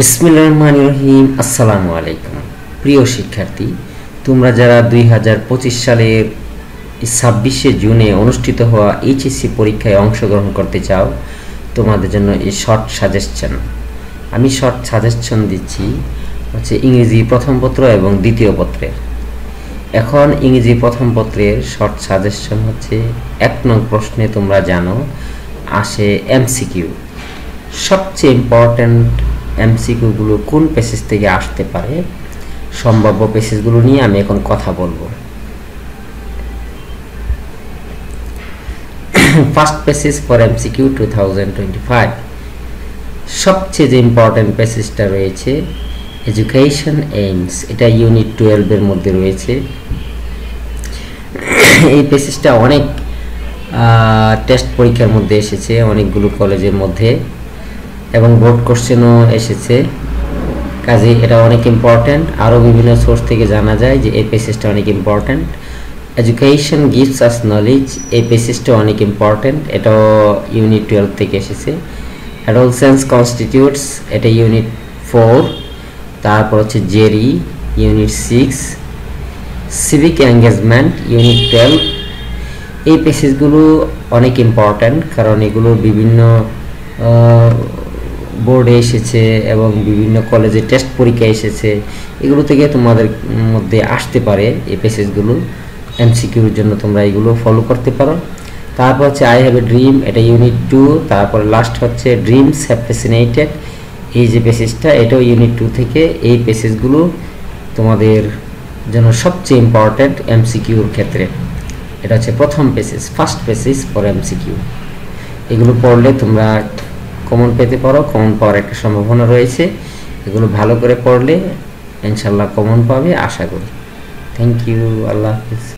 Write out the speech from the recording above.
বিসমিল্লাহির রহমানির রহিম। আসসালামু আলাইকুম প্রিয় শিক্ষার্থী, তোমরা যারা 2025 সালের 26শে জুনে অনুষ্ঠিত হওয়া এইচএসসি পরীক্ষায় অংশগ্রহণ করতে চাও, তোমাদের জন্য এই শর্ট সাজেশন আমি দিচ্ছি হচ্ছে ইংরেজি প্রথম পত্র এবং দ্বিতীয় পত্রের। এখন ইংরেজি প্রথম পত্রের শর্ট সাজেশন হচ্ছে 1 নং প্রশ্নে তোমরা জানো আসে এমসিকিউ। সবচেয়ে ইম্পর্ট্যান্ট এমসিকিউগুলো কোন প্যাসেজ থেকে আসতে পারে, সম্ভাব্য প্যাসেজগুলো নিয়ে আমি এখন কথা বলবো। ফার্স্ট প্যাসেজ ফর এমসিকিউ 2025, সবচেয়ে যে ইম্পর্ট্যান্ট প্যাসেজটা রয়েছে এডুকেশন এইমস, এটা ইউনিট 12 এর মধ্যে রয়েছে। এই প্যাসেজটা অনেক টেস্ট পরীক্ষার মধ্যে এসেছে, অনেকগুলো কলেজের মধ্যে, এবং বোর্ড কোশ্চেনও এসেছে। কাজে এটা অনেক ইম্পর্ট্যান্ট। আরও বিভিন্ন সোর্স থেকে জানা যায় যে এই প্যাসেজটা অনেক important. Education gives us knowledge, এই প্যাসেজটা অনেক ইম্পর্ট্যান্ট, এটাও ইউনিট 12 থেকে এসেছে। অ্যাডোলসেন্স কনস্টিটিউটস, এটা ইউনিট 4। তারপর হচ্ছে Jerry unit 6, civic engagement unit 12। এই প্যাসেজগুলো অনেক ইম্পর্ট্যান্ট, কারণ এগুলো বিভিন্ন বোর্ডে এসেছে এবং বিভিন্ন কলেজে টেস্ট পরীক্ষা এসেছে। এগুলো থেকে তোমাদের মধ্যে আসতে পারে এই প্যাসেজগুলো। এমসিকিউর জন্য তোমরা এগুলো ফলো করতে পারো। তারপর হচ্ছে আই হ্যাভ এ ড্রিম, এটা ইউনিট 2। তারপর লাস্ট হচ্ছে ড্রিমস হ্যাভ ফ্যাসিনেটেড, এই যে প্যাসেজটা এটাও ইউনিট 2 থেকে। এই প্যাসেজগুলো তোমাদের জন্য সবচেয়ে ইম্পর্ট্যান্ট এমসিকিউর ক্ষেত্রে। এটা হচ্ছে প্রথম passage, first passage for MCQ. এগুলো পড়লে তোমরা কমন পেতে পারো, কমন পাওয়ার একটা সম্ভাবনা রয়েছে। এগুলো ভালো করে পড়লে ইনশাল্লাহ কমন পাবে আশা করি। থ্যাংক ইউ, আল্লাহ হাফিজ।